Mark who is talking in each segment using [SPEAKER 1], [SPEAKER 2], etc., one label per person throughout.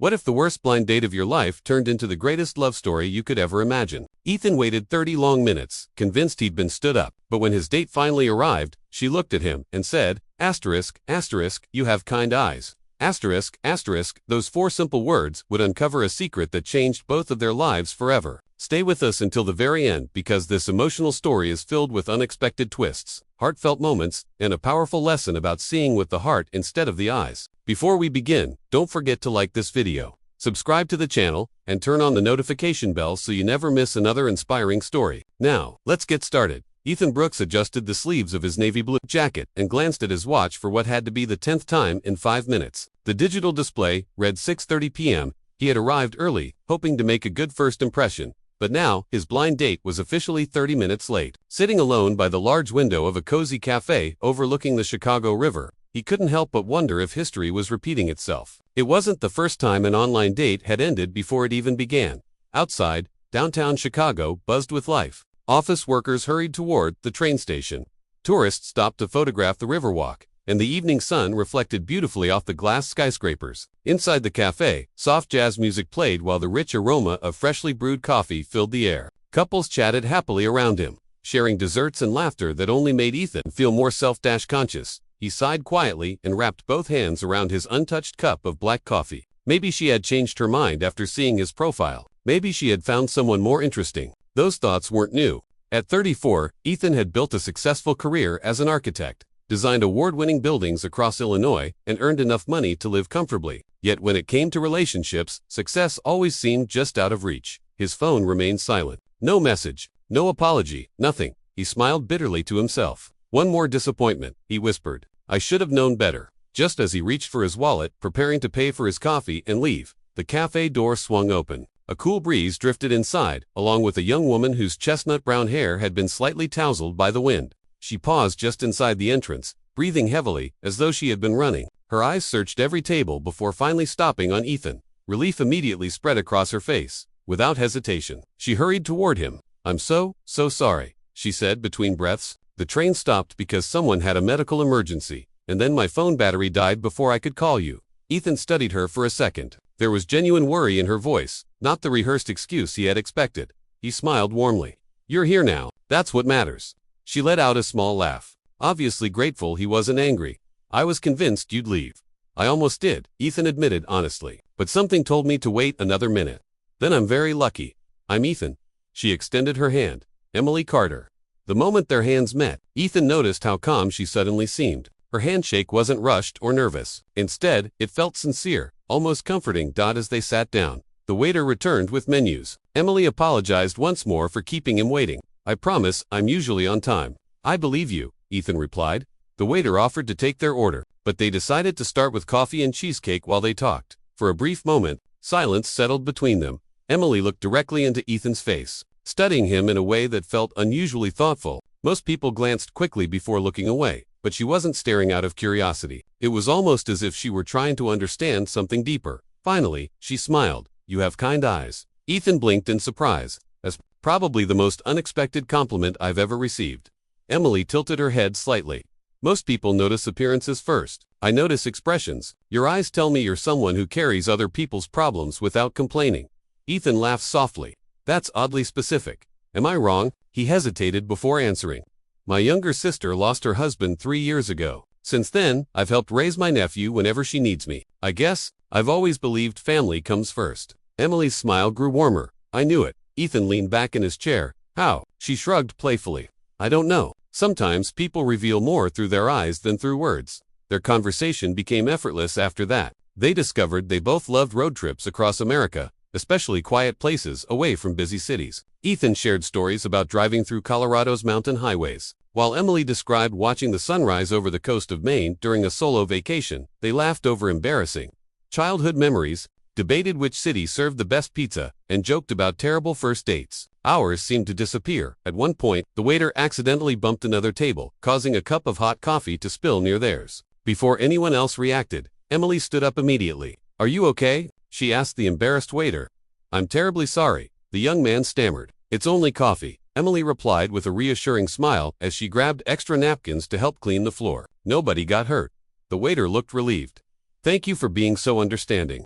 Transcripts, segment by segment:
[SPEAKER 1] What if the worst blind date of your life turned into the greatest love story you could ever imagine? Ethan waited 30 long minutes, convinced he'd been stood up, but when his date finally arrived, she looked at him and said, asterisk, asterisk, you have kind eyes. Asterisk, asterisk, those 4 simple words would uncover a secret that changed both of their lives forever. Stay with us until the very end because this emotional story is filled with unexpected twists, heartfelt moments, and a powerful lesson about seeing with the heart instead of the eyes. Before we begin, don't forget to like this video, subscribe to the channel, and turn on the notification bell so you never miss another inspiring story. Now, let's get started. Ethan Brooks adjusted the sleeves of his navy blue jacket and glanced at his watch for what had to be the 10th time in 5 minutes. The digital display read 6:30 p.m. He had arrived early, hoping to make a good first impression. But now, his blind date was officially 30 minutes late. Sitting alone by the large window of a cozy cafe overlooking the Chicago River, he couldn't help but wonder if history was repeating itself. It wasn't the first time an online date had ended before it even began. Outside, downtown Chicago buzzed with life. Office workers hurried toward the train station. Tourists stopped to photograph the Riverwalk, and the evening sun reflected beautifully off the glass skyscrapers. Inside the cafe, soft jazz music played while the rich aroma of freshly brewed coffee filled the air. Couples chatted happily around him, sharing desserts and laughter that only made Ethan feel more self-conscious. He sighed quietly and wrapped both hands around his untouched cup of black coffee. Maybe she had changed her mind after seeing his profile. Maybe she had found someone more interesting. Those thoughts weren't new. At 34, Ethan had built a successful career as an architect, designed award-winning buildings across Illinois, and earned enough money to live comfortably. Yet when it came to relationships, success always seemed just out of reach. His phone remained silent. No message, no apology, nothing. He smiled bitterly to himself. One more disappointment, he whispered. I should have known better. Just as he reached for his wallet, preparing to pay for his coffee and leave, the cafe door swung open. A cool breeze drifted inside, along with a young woman whose chestnut brown hair had been slightly tousled by the wind. She paused just inside the entrance, breathing heavily, as though she had been running. Her eyes searched every table before finally stopping on Ethan. Relief immediately spread across her face. Without hesitation, she hurried toward him. I'm so sorry, she said between breaths. The train stopped because someone had a medical emergency, and then my phone battery died before I could call you. Ethan studied her for a second. There was genuine worry in her voice, not the rehearsed excuse he had expected. He smiled warmly. You're here now, that's what matters. She let out a small laugh, obviously grateful he wasn't angry. I was convinced you'd leave. I almost did, Ethan admitted honestly, but something told me to wait another minute. Then I'm very lucky. I'm Ethan. She extended her hand. Emily Carter. The moment their hands met, Ethan noticed how calm she suddenly seemed. Her handshake wasn't rushed or nervous. Instead, it felt sincere, almost comforting. As they sat down, the waiter returned with menus. Emily apologized once more for keeping him waiting. I promise, I'm usually on time. I believe you, Ethan replied. The waiter offered to take their order, but they decided to start with coffee and cheesecake while they talked. For a brief moment, silence settled between them. Emily looked directly into Ethan's face, studying him in a way that felt unusually thoughtful. Most people glanced quickly before looking away, but she wasn't staring out of curiosity. It was almost as if she were trying to understand something deeper. Finally, she smiled. You have kind eyes. Ethan blinked in surprise. That's probably the most unexpected compliment I've ever received. Emily tilted her head slightly. Most people notice appearances first. I notice expressions. Your eyes tell me you're someone who carries other people's problems without complaining. Ethan laughed softly. That's oddly specific. Am I wrong? He hesitated before answering. My younger sister lost her husband 3 years ago. Since then, I've helped raise my nephew whenever she needs me. I guess, I've always believed family comes first. Emily's smile grew warmer. I knew it. Ethan leaned back in his chair. How? She shrugged playfully. I don't know. Sometimes people reveal more through their eyes than through words. Their conversation became effortless after that. They discovered they both loved road trips across America, especially quiet places away from busy cities. Ethan shared stories about driving through Colorado's mountain highways, while Emily described watching the sunrise over the coast of Maine during a solo vacation. They laughed over embarrassing childhood memories, debated which city served the best pizza, and joked about terrible first dates. Hours seemed to disappear. At one point, the waiter accidentally bumped another table, causing a cup of hot coffee to spill near theirs. Before anyone else reacted, Emily stood up immediately. Are you okay? She asked the embarrassed waiter. I'm terribly sorry, the young man stammered. It's only coffee, Emily replied with a reassuring smile as she grabbed extra napkins to help clean the floor. Nobody got hurt. The waiter looked relieved. Thank you for being so understanding.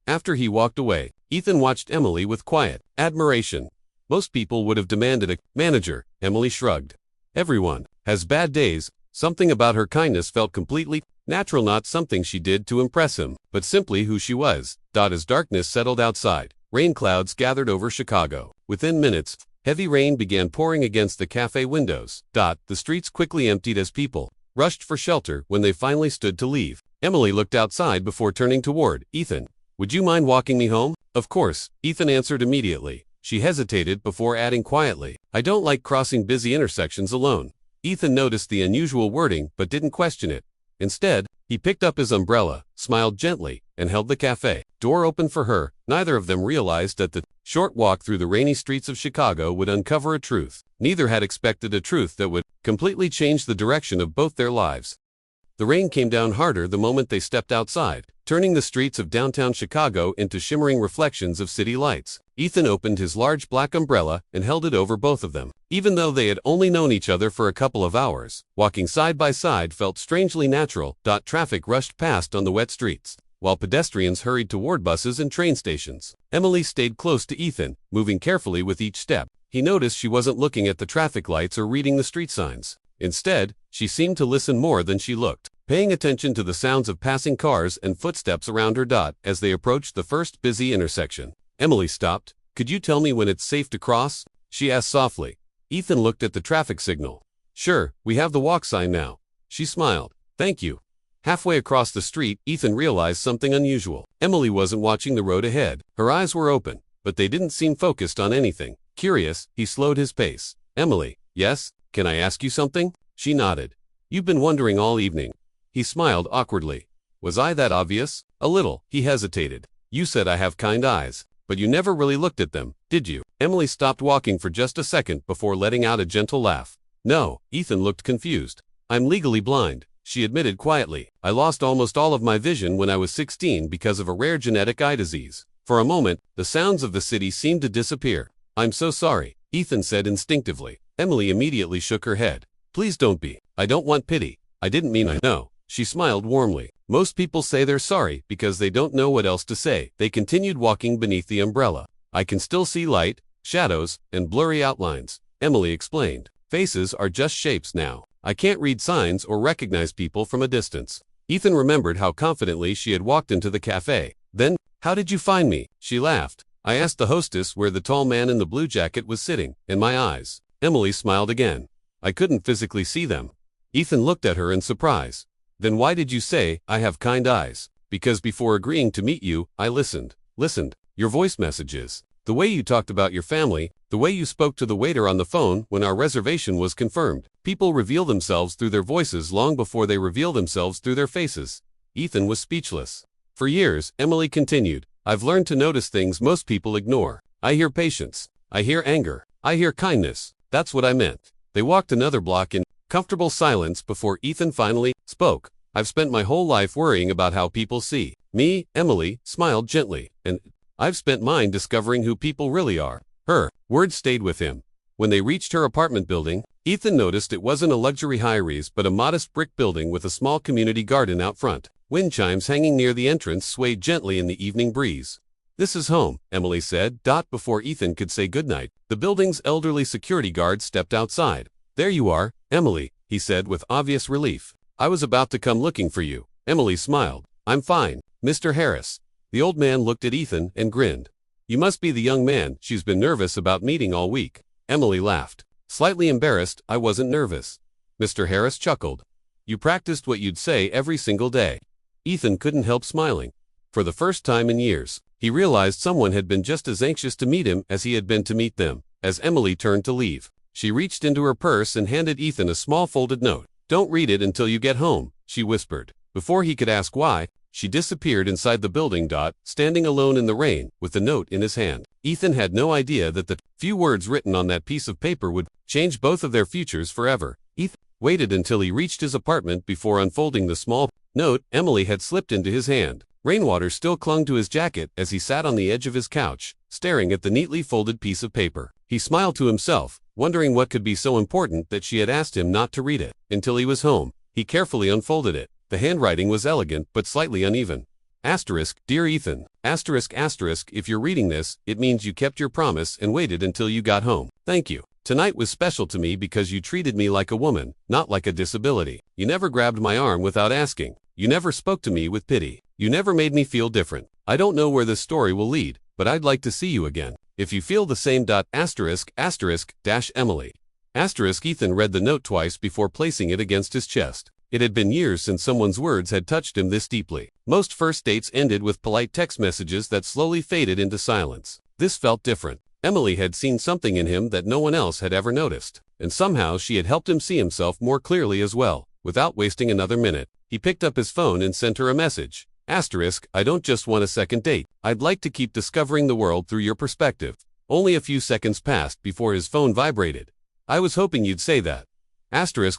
[SPEAKER 1] After he walked away, Ethan watched Emily with quiet admiration. Most people would have demanded a manager. Emily shrugged. Everyone has bad days. Something about her kindness felt completely natural, not something she did to impress him, but simply who she was. As darkness settled outside, rain clouds gathered over Chicago. Within minutes, heavy rain began pouring against the cafe windows. The streets quickly emptied as people rushed for shelter. When they finally stood to leave, Emily looked outside before turning toward Ethan. Would you mind walking me home? Of course, Ethan answered immediately. She hesitated before adding quietly, I don't like crossing busy intersections alone. Ethan noticed the unusual wording but didn't question it. Instead, he picked up his umbrella, smiled gently, and held the cafe door open for her. Neither of them realized that the short walk through the rainy streets of Chicago would uncover a truth. Neither had expected a truth that would completely change the direction of both their lives. The rain came down harder the moment they stepped outside, turning the streets of downtown Chicago into shimmering reflections of city lights. Ethan opened his large black umbrella and held it over both of them. Even though they had only known each other for a couple of hours, walking side by side felt strangely natural. Traffic rushed past on the wet streets, while pedestrians hurried toward buses and train stations. Emily stayed close to Ethan, moving carefully with each step. He noticed she wasn't looking at the traffic lights or reading the street signs. Instead, she seemed to listen more than she looked, paying attention to the sounds of passing cars and footsteps around her. As they approached the first busy intersection, Emily stopped. Could you tell me when it's safe to cross? She asked softly. Ethan looked at the traffic signal. Sure, we have the walk sign now. She smiled. Thank you. Halfway across the street, Ethan realized something unusual. Emily wasn't watching the road ahead. Her eyes were open, but they didn't seem focused on anything. Curious, he slowed his pace. Emily, yes? Can I ask you something? She nodded. You've been wondering all evening. He smiled awkwardly. Was I that obvious? A little. He hesitated. You said I have kind eyes, but you never really looked at them, did you? Emily stopped walking for just a second before letting out a gentle laugh. No. Ethan looked confused. I'm legally blind, she admitted quietly. I lost almost all of my vision when I was 16 because of a rare genetic eye disease. For a moment, the sounds of the city seemed to disappear. I'm so sorry, Ethan said instinctively. Emily immediately shook her head. Please don't be. I don't want pity. I didn't mean I know. She smiled warmly. Most people say they're sorry because they don't know what else to say. They continued walking beneath the umbrella. I can still see light, shadows, and blurry outlines, Emily explained. Faces are just shapes now. I can't read signs or recognize people from a distance. Ethan remembered how confidently she had walked into the cafe. Then, how did you find me? She laughed. I asked the hostess where the tall man in the blue jacket was sitting, and my eyes. Emily smiled again. I couldn't physically see them. Ethan looked at her in surprise. Then why did you say, I have kind eyes? Because before agreeing to meet you, I listened. Your voice messages. The way you talked about your family, the way you spoke to the waiter on the phone when our reservation was confirmed. People reveal themselves through their voices long before they reveal themselves through their faces. Ethan was speechless. For years, Emily continued, I've learned to notice things most people ignore. I hear patience. I hear anger. I hear kindness. That's what I meant. They walked another block in comfortable silence before Ethan finally spoke. I've spent my whole life worrying about how people see me. Emily smiled gently. And I've spent mine discovering who people really are. Her words stayed with him. When they reached her apartment building, Ethan noticed it wasn't a luxury high-rise but a modest brick building with a small community garden out front. Wind chimes hanging near the entrance swayed gently in the evening breeze. This is home, Emily said. Before Ethan could say goodnight, the building's elderly security guard stepped outside. There you are, Emily, he said with obvious relief. I was about to come looking for you. Emily smiled. I'm fine, Mr. Harris. The old man looked at Ethan and grinned. You must be the young man she's been nervous about meeting all week. Emily laughed. Slightly embarrassed, I wasn't nervous. Mr. Harris chuckled. You practiced what you'd say every single day. Ethan couldn't help smiling. For the first time in years, he realized someone had been just as anxious to meet him as he had been to meet them. As Emily turned to leave, she reached into her purse and handed Ethan a small folded note. Don't read it until you get home, she whispered. Before he could ask why, she disappeared inside the building. Standing alone in the rain, with the note in his hand. Ethan had no idea that the few words written on that piece of paper would change both of their futures forever. Ethan waited until he reached his apartment before unfolding the small note Emily had slipped into his hand. Rainwater still clung to his jacket as he sat on the edge of his couch, staring at the neatly folded piece of paper. He smiled to himself, wondering what could be so important that she had asked him not to read it. Until he was home, he carefully unfolded it. The handwriting was elegant but slightly uneven. Dear Ethan. If you're reading this, it means you kept your promise and waited until you got home. Thank you. Tonight was special to me because you treated me like a woman, not like a disability. You never grabbed my arm without asking. You never spoke to me with pity. You never made me feel different. I don't know where this story will lead, but I'd like to see you again. If you feel the same. Emily. Ethan read the note twice before placing it against his chest. It had been years since someone's words had touched him this deeply. Most first dates ended with polite text messages that slowly faded into silence. This felt different. Emily had seen something in him that no one else had ever noticed, and somehow she had helped him see himself more clearly as well. Without wasting another minute, he picked up his phone and sent her a message. I don't just want a second date. I'd like to keep discovering the world through your perspective. Only a few seconds passed before his phone vibrated. I was hoping you'd say that.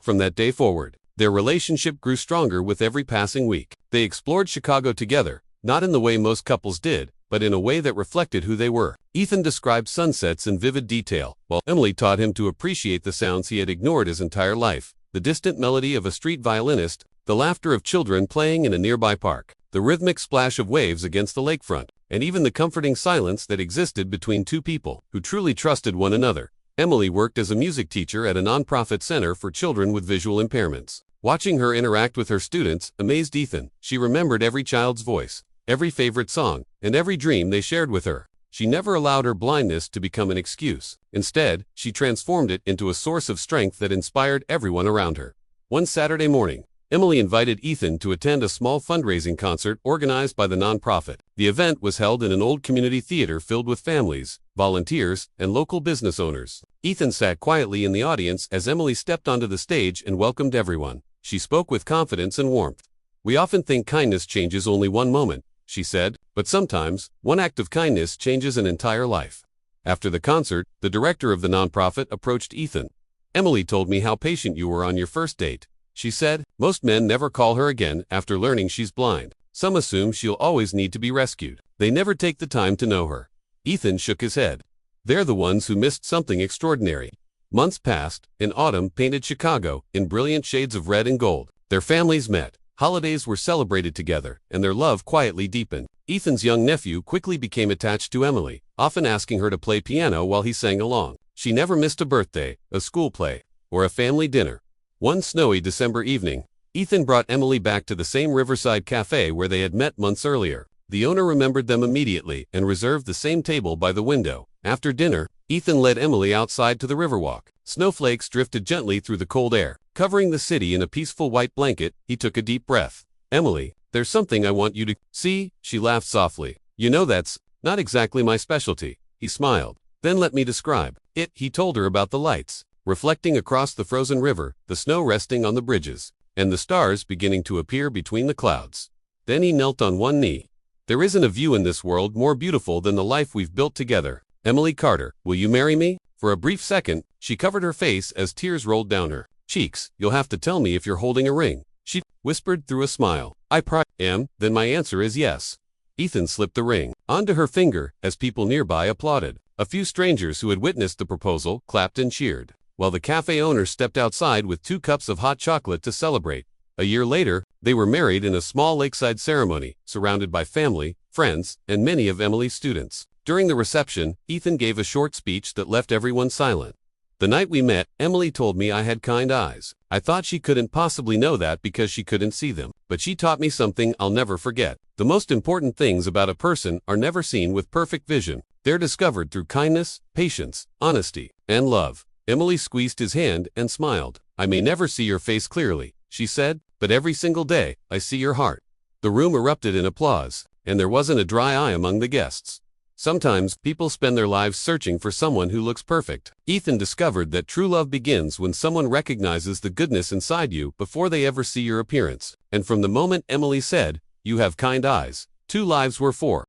[SPEAKER 1] From that day forward, their relationship grew stronger with every passing week. They explored Chicago together, not in the way most couples did, but in a way that reflected who they were. Ethan described sunsets in vivid detail, while Emily taught him to appreciate the sounds he had ignored his entire life. The distant melody of a street violinist, the laughter of children playing in a nearby park, the rhythmic splash of waves against the lakefront, and even the comforting silence that existed between two people who truly trusted one another. Emily worked as a music teacher at a nonprofit center for children with visual impairments. Watching her interact with her students amazed Ethan. She remembered every child's voice, every favorite song, and every dream they shared with her. She never allowed her blindness to become an excuse. Instead, she transformed it into a source of strength that inspired everyone around her. One Saturday morning, Emily invited Ethan to attend a small fundraising concert organized by the nonprofit. The event was held in an old community theater filled with families, volunteers, and local business owners. Ethan sat quietly in the audience as Emily stepped onto the stage and welcomed everyone. She spoke with confidence and warmth. We often think kindness changes only one moment, she said, but sometimes, one act of kindness changes an entire life. After the concert, the director of the nonprofit approached Ethan. Emily told me how patient you were on your first date. She said, most men never call her again after learning she's blind. Some assume she'll always need to be rescued. They never take the time to know her. Ethan shook his head. They're the ones who missed something extraordinary. Months passed, and autumn painted Chicago in brilliant shades of red and gold. Their families met. Holidays were celebrated together, and their love quietly deepened. Ethan's young nephew quickly became attached to Emily, often asking her to play piano while he sang along. She never missed a birthday, a school play, or a family dinner. One snowy December evening, Ethan brought Emily back to the same riverside cafe where they had met months earlier. The owner remembered them immediately and reserved the same table by the window. After dinner, Ethan led Emily outside to the Riverwalk. Snowflakes drifted gently through the cold air, covering the city in a peaceful white blanket. He took a deep breath. Emily, there's something I want you to see, she laughed softly. You know that's not exactly my specialty. He smiled. Then let me describe it. He told her about the lights, reflecting across the frozen river, the snow resting on the bridges, and the stars beginning to appear between the clouds. Then he knelt on one knee. There isn't a view in this world more beautiful than the life we've built together. Emily Carter, will you marry me? For a brief second, she covered her face as tears rolled down her cheeks. You'll have to tell me if you're holding a ring, she whispered through a smile. I am, then my answer is yes. Ethan slipped the ring onto her finger as people nearby applauded. A few strangers who had witnessed the proposal clapped and cheered, while the cafe owner stepped outside with 2 cups of hot chocolate to celebrate. A year later, they were married in a small lakeside ceremony, surrounded by family, friends, and many of Emily's students. During the reception, Ethan gave a short speech that left everyone silent. The night we met, Emily told me I had kind eyes. I thought she couldn't possibly know that because she couldn't see them. But she taught me something I'll never forget. The most important things about a person are never seen with perfect vision. They're discovered through kindness, patience, honesty, and love. Emily squeezed his hand and smiled. I may never see your face clearly, she said, but every single day, I see your heart. The room erupted in applause, and there wasn't a dry eye among the guests. Sometimes, people spend their lives searching for someone who looks perfect. Ethan discovered that true love begins when someone recognizes the goodness inside you before they ever see your appearance. And from the moment Emily said, "You have kind eyes," 2 lives were formed.